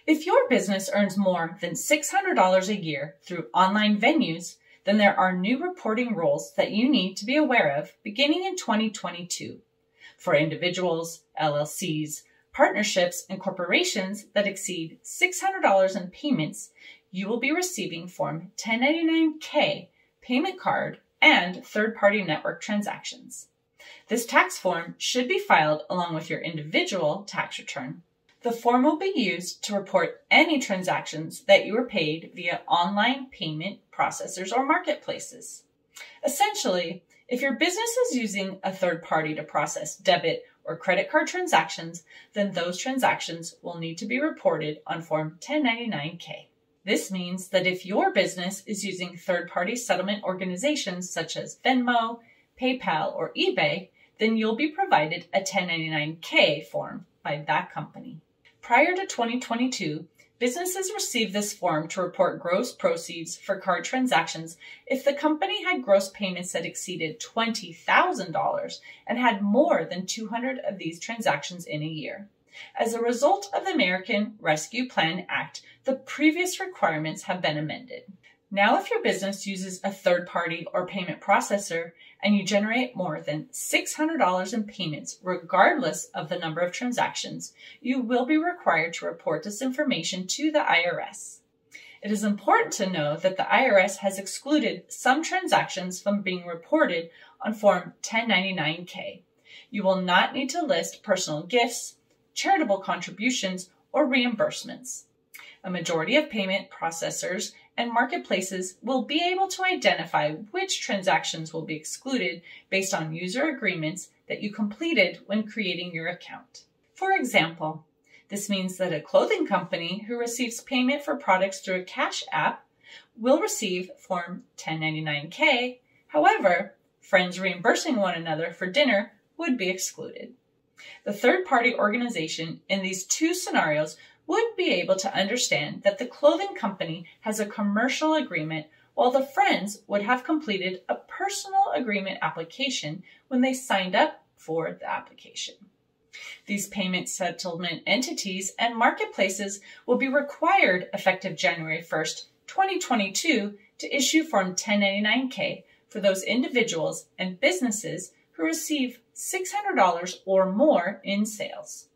If your business earns more than $600 a year through online venues, then there are new reporting rules that you need to be aware of beginning in 2022. For individuals, LLCs, partnerships, and corporations that exceed $600 in payments, you will be receiving Form 1099-K, payment card, and third-party network transactions. This tax form should be filed along with your individual tax return. The form will be used to report any transactions that you were paid via online payment processors or marketplaces. Essentially, if your business is using a third party to process debit or credit card transactions, then those transactions will need to be reported on Form 1099-K. This means that if your business is using third-party settlement organizations such as Venmo, PayPal, or eBay, then you'll be provided a 1099-K form by that company. Prior to 2022, businesses received this form to report gross proceeds for card transactions if the company had gross payments that exceeded $20,000 and had more than 200 of these transactions in a year. As a result of the American Rescue Plan Act, the previous requirements have been amended. Now, if your business uses a third party or payment processor and you generate more than $600 in payments, regardless of the number of transactions, you will be required to report this information to the IRS. It is important to know that the IRS has excluded some transactions from being reported on Form 1099-K. You will not need to list personal gifts, charitable contributions, or reimbursements. A majority of payment processors and marketplaces will be able to identify which transactions will be excluded based on user agreements that you completed when creating your account. For example, this means that a clothing company who receives payment for products through a Cash App will receive Form 1099-K. However, friends reimbursing one another for dinner would be excluded. The third-party organization in these two scenarios would be able to understand that the clothing company has a commercial agreement, while the friends would have completed a personal agreement application when they signed up for the application. These payment settlement entities and marketplaces will be required effective January 1st, 2022 to issue Form 1099-K for those individuals and businesses who receive $600 or more in sales.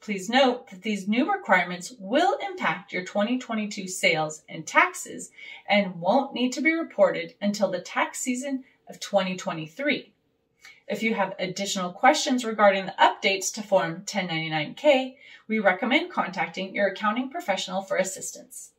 Please note that these new requirements will impact your 2022 sales and taxes and won't need to be reported until the tax season of 2023. If you have additional questions regarding the updates to Form 1099-K, we recommend contacting your accounting professional for assistance.